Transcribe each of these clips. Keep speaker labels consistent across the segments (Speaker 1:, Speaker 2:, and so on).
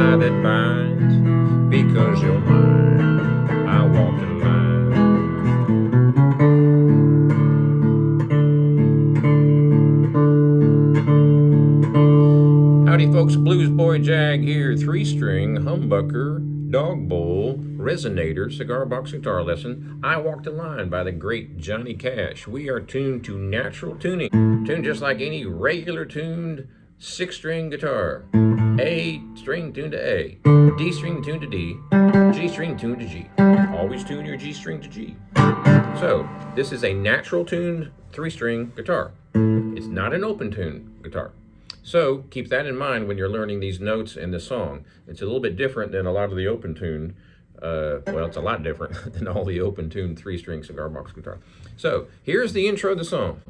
Speaker 1: tie that binds, because you're mine, I walk the line. Howdy folks, Bluesboy Jag here, 3-string, humbucker, dog bowl, resonator, cigar box guitar lesson. I Walk the Line by the great Johnny Cash. We are tuned to natural tuning, tuned just like any regular tuned 6-string guitar. A string tuned to A, D string tuned to D, G string tuned to G. Always tune your G string to G. So this is a natural tuned 3-string guitar. It's not an open tune guitar. So keep that in mind when you're learning these notes in the song. It's a little bit different than a lot of the open tune. Well, it's a lot different than all the open tune 3-string cigar box guitar. So here's the intro of the song.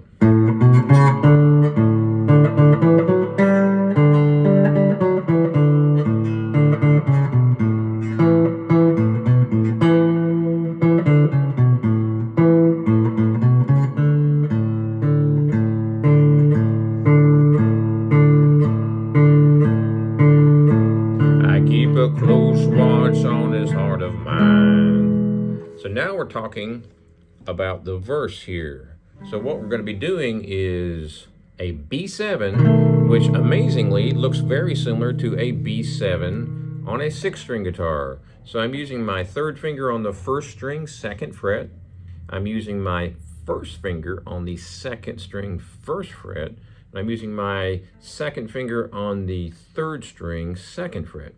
Speaker 1: Keep a close watch on this heart of mine. So now we're talking about the verse here. So what we're going to be doing is a B7, which amazingly looks very similar to a B7 on a 6-string guitar. So I'm using my 3rd finger on the 1st string, 2nd fret. I'm using my 1st finger on the 2nd string, 1st fret. And I'm using my 2nd finger on the 3rd string, 2nd fret.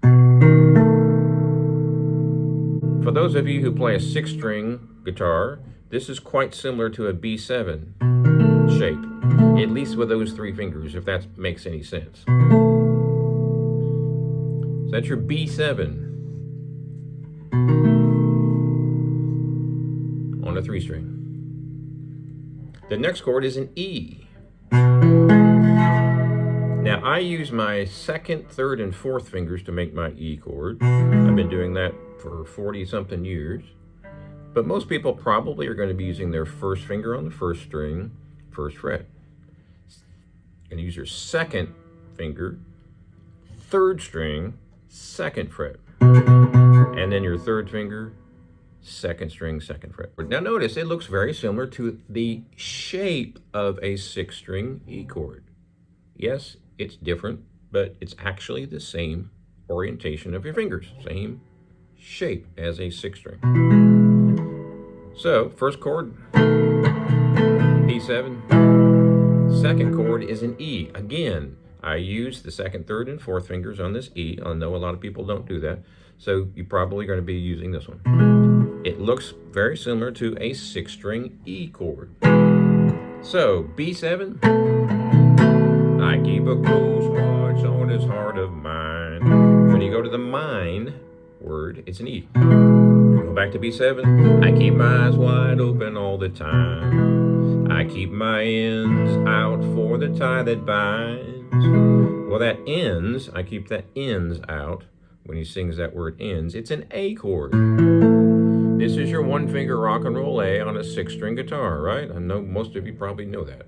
Speaker 1: For those of you who play a 6-string guitar, this is quite similar to a B7 shape, at least with those 3 fingers, if that makes any sense. So that's your B7 on a 3-string. The next chord is an E. Now I use my 2nd, 3rd, and 4th fingers to make my E chord. I've been doing that for 40-something years. But most people probably are going to be using their 1st finger on the 1st string, 1st fret. You're going to use your 2nd finger, 3rd string, 2nd fret. And then your 3rd finger, 2nd string, 2nd fret. Now notice it looks very similar to the shape of a 6-string E chord. Yes, it's different, but it's actually the same orientation of your fingers, same shape as a 6-string. So, 1st chord, B7. 2nd chord is an E. Again, I use the 2nd, 3rd, and 4th fingers on this E. I know a lot of people don't do that, so you're probably going to be using this one. It looks very similar to a 6-string E chord. So, B7. I keep a close watch on this heart of mine. When you go to the mine word, it's an E. Go back to B7. I keep my eyes wide open all the time. I keep my ends out for the tie that binds. Well, that ends, I keep that ends out. When he sings that word ends, it's an A chord. This is your 1-finger rock and roll A on a 6-string guitar, right? I know most of you probably know that.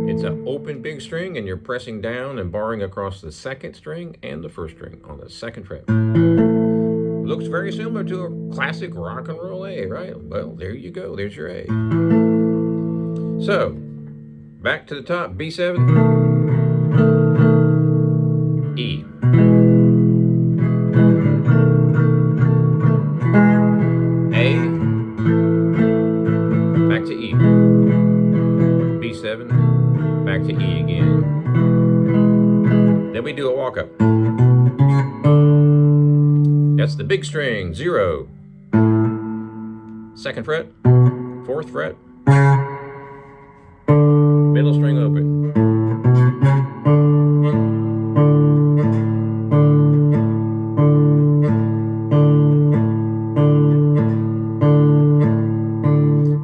Speaker 1: It's an open big string, and you're pressing down and barring across the 2nd string and the 1st string on the 2nd fret. Looks very similar to a classic rock and roll A, right? Well, there you go. There's your A. So, back to the top, B7, E. A, back to E. B7, back to E again. Then we do a walk up. That's the big string, 0. 2nd fret, 4th fret, middle string open.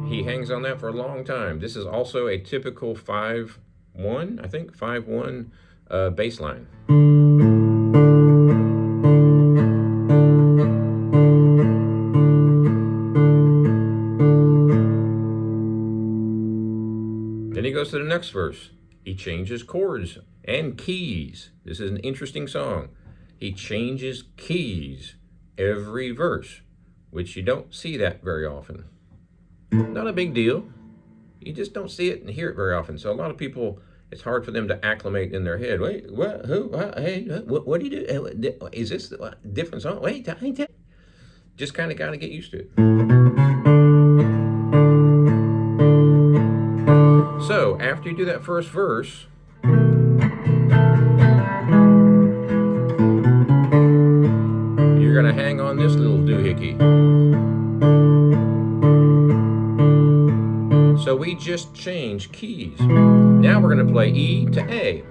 Speaker 1: He hangs on that for a long time. This is also a typical 5-1, I think, 5-1 bass line. Then he goes to the next verse. He changes chords and keys. This is an interesting song. He changes keys every verse, which you don't see that very often. Not a big deal. You just don't see it and hear it very often. So a lot of people, it's hard for them to acclimate in their head. Wait, what? Who? What? Hey, what do you do? Is this a different song? Wait, just kind of got to get used to it. So after you do that first verse, you're going to hang on this little doohickey. So we just changed keys. Now we're going to play E to A.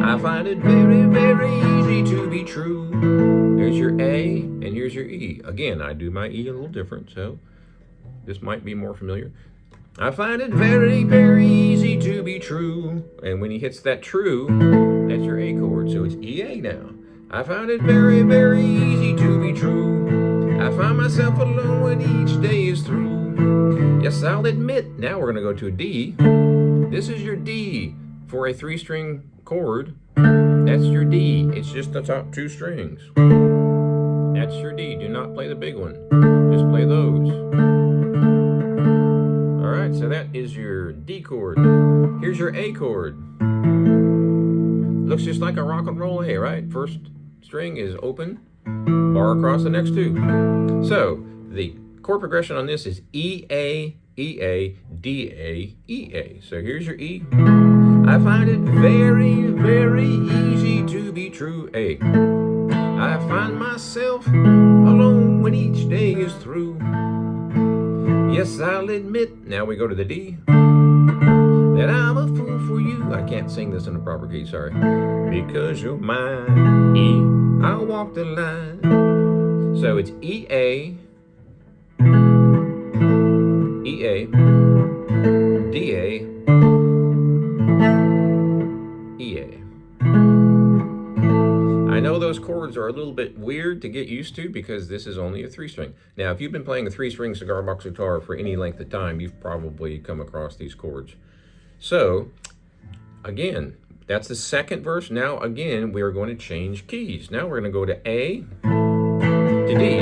Speaker 1: I find it very, very easy to be true. There's your A, and here's your E. Again, I do my E a little different, so this might be more familiar. I find it very, very easy to be true. And when he hits that true, that's your A chord. So it's EA now. I find it very, very easy to be true. I find myself alone when each day is through. Yes, I'll admit. Now we're going to go to a D. This is your D for a 3-string chord. That's your D. It's just the top 2 strings. That's your D. Do not play the big one. Just play those. All right, so that is your D chord. Here's your A chord. Looks just like a rock and roll A, right? First string is open, bar across the next 2. So the chord progression on this is E, A, E, A, D, A, E, A. So here's your E. I find it very, very easy to be true. A. I find myself alone when each day is through. Yes, I'll admit. Now we go to the D. That I'm a fool for you. I can't sing this in the proper key, sorry. Because you're mine. E. I'll walk the line. So it's E, A, E, A, D, A, E, A. I know those chords are a little bit weird to get used to because this is only a 3-string. Now, if you've been playing a 3-string cigar box guitar for any length of time, you've probably come across these chords. So, again, that's the second verse. Now, again, we are going to change keys. Now we're going to go to A to D.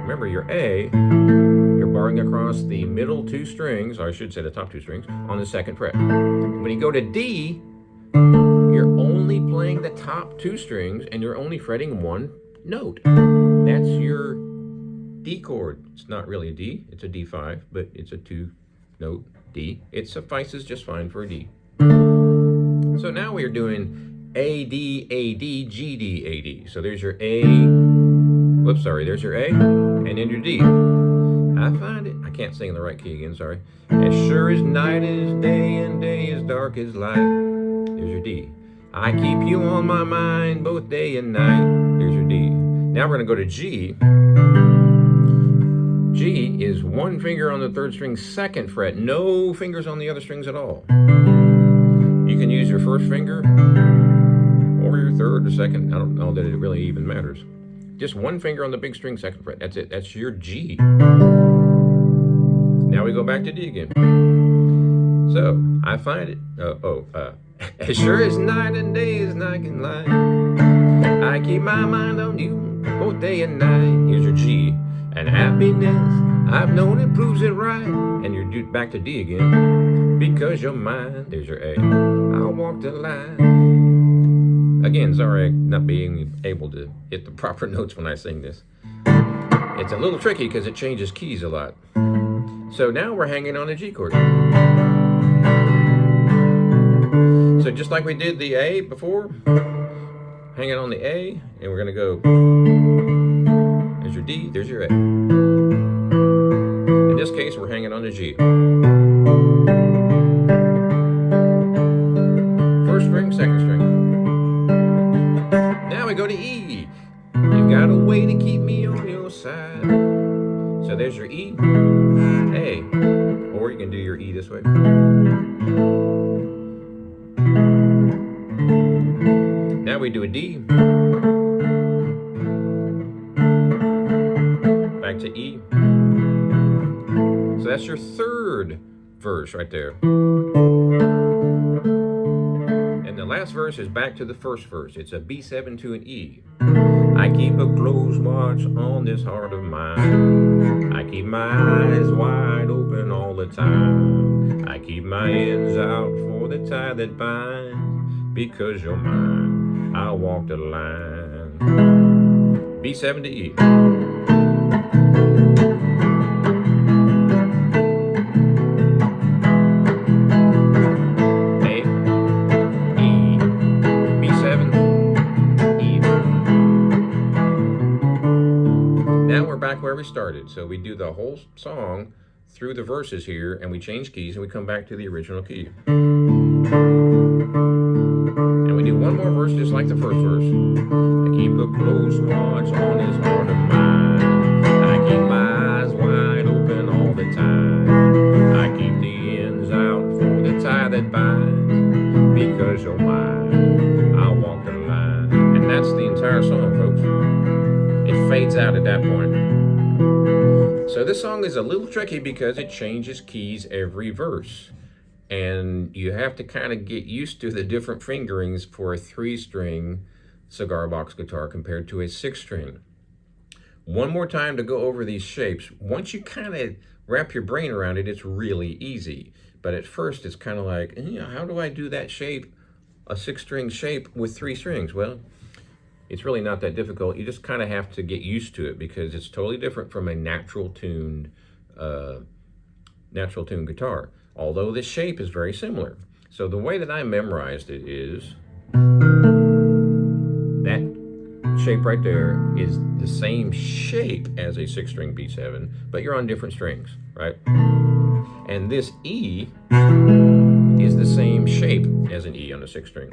Speaker 1: Remember, your A, you're barring across the middle 2 strings, or I should say the top 2 strings, on the 2nd fret. When you go to D, you're only playing the top 2 strings, and you're only fretting 1 note. That's your D chord. It's not really a D, it's a D5, but it's a 2-note D. It suffices just fine for a D. So now we're doing A, D, A, D, G, D, A, D. So there's your A, whoops, sorry, there's your A, and then your D. I find it, I can't sing in the right key again, sorry. As sure as night is day and day as dark as light. There's your D. I keep you on my mind both day and night. There's your D. Now we're going to go to G. G is 1 finger on the 3rd string, 2nd fret. No fingers on the other strings at all. You can use your 1st finger or your 3rd or 2nd. I don't know that it really even matters. Just 1 finger on the big string, 2nd fret. That's it. That's your G. Now we go back to D again. So I find it. As sure as night and day as night can lie, I keep my mind on you both day and night. Here's your G. And happiness, I've known it proves it right. And you're back to D again. Because you're mine. There's your A. I'll walk the line. Again, sorry not being able to hit the proper notes when I sing this. It's a little tricky because it changes keys a lot. So now we're hanging on a G chord. So just like we did the A before, hanging on the A, and we're going to go, there's your D, there's your A. In this case, we're hanging on the G. 1st string, 2nd string. Now we go to E. You've got a way to keep me on your side. So there's your E, A, or you can do your E this way. Now we do a D, back to E. So that's your 3rd verse right there. And the last verse is back to the first verse. It's a B7 to an E. I keep a close watch on this heart of mine. I keep my eyes wide open all the time. I keep my ends out for the tie that binds. Because you're mine, I'll walk the line. B7 to E. Back where we started. So we do the whole song through the verses here, and we change keys, and we come back to the original key. And we do one more verse just like the first verse. I keep a close watch on this heart of mine. I keep my eyes wide open all the time. I keep the ends out for the tie that binds. Because you're mine, I'll walk the line. And that's the entire song, folks. It fades out at that point. So this song is a little tricky because it changes keys every verse. And you have to kind of get used to the different fingerings for a 3-string cigar box guitar compared to a 6-string. One more time to go over these shapes. Once you kind of wrap your brain around it, it's really easy. But at first it's kind of like, how do I do that shape, a 6-string shape with 3 strings? Well, it's really not that difficult. You just kind of have to get used to it because it's totally different from a natural tuned guitar. Although the shape is very similar. So the way that I memorized it is that shape right there is the same shape as a 6-string B7, but you're on different strings, right? And this E is the same shape as an E on a 6-string.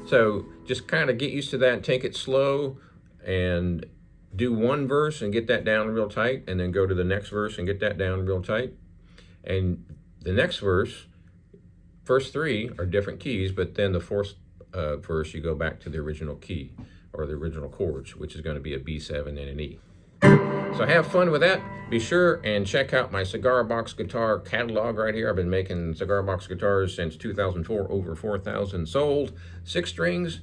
Speaker 1: So just kind of get used to that, take it slow, and do one verse and get that down real tight, and then go to the next verse and get that down real tight. And the next verse, first 3 are different keys, but then the fourth verse you go back to the original key, or the original chords, which is going to be a B7 and an E. So have fun with that. Be sure and check out my cigar box guitar catalog right here. I've been making cigar box guitars since 2004, over 4,000 sold. 6 strings,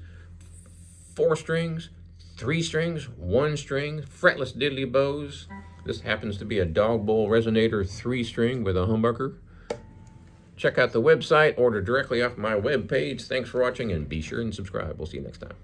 Speaker 1: 4 strings, 3 strings, 1 string, fretless diddly bows. This happens to be a dog bowl resonator 3-string with a humbucker. Check out the website, order directly off my webpage. Thanks for watching, and be sure and subscribe. We'll see you next time.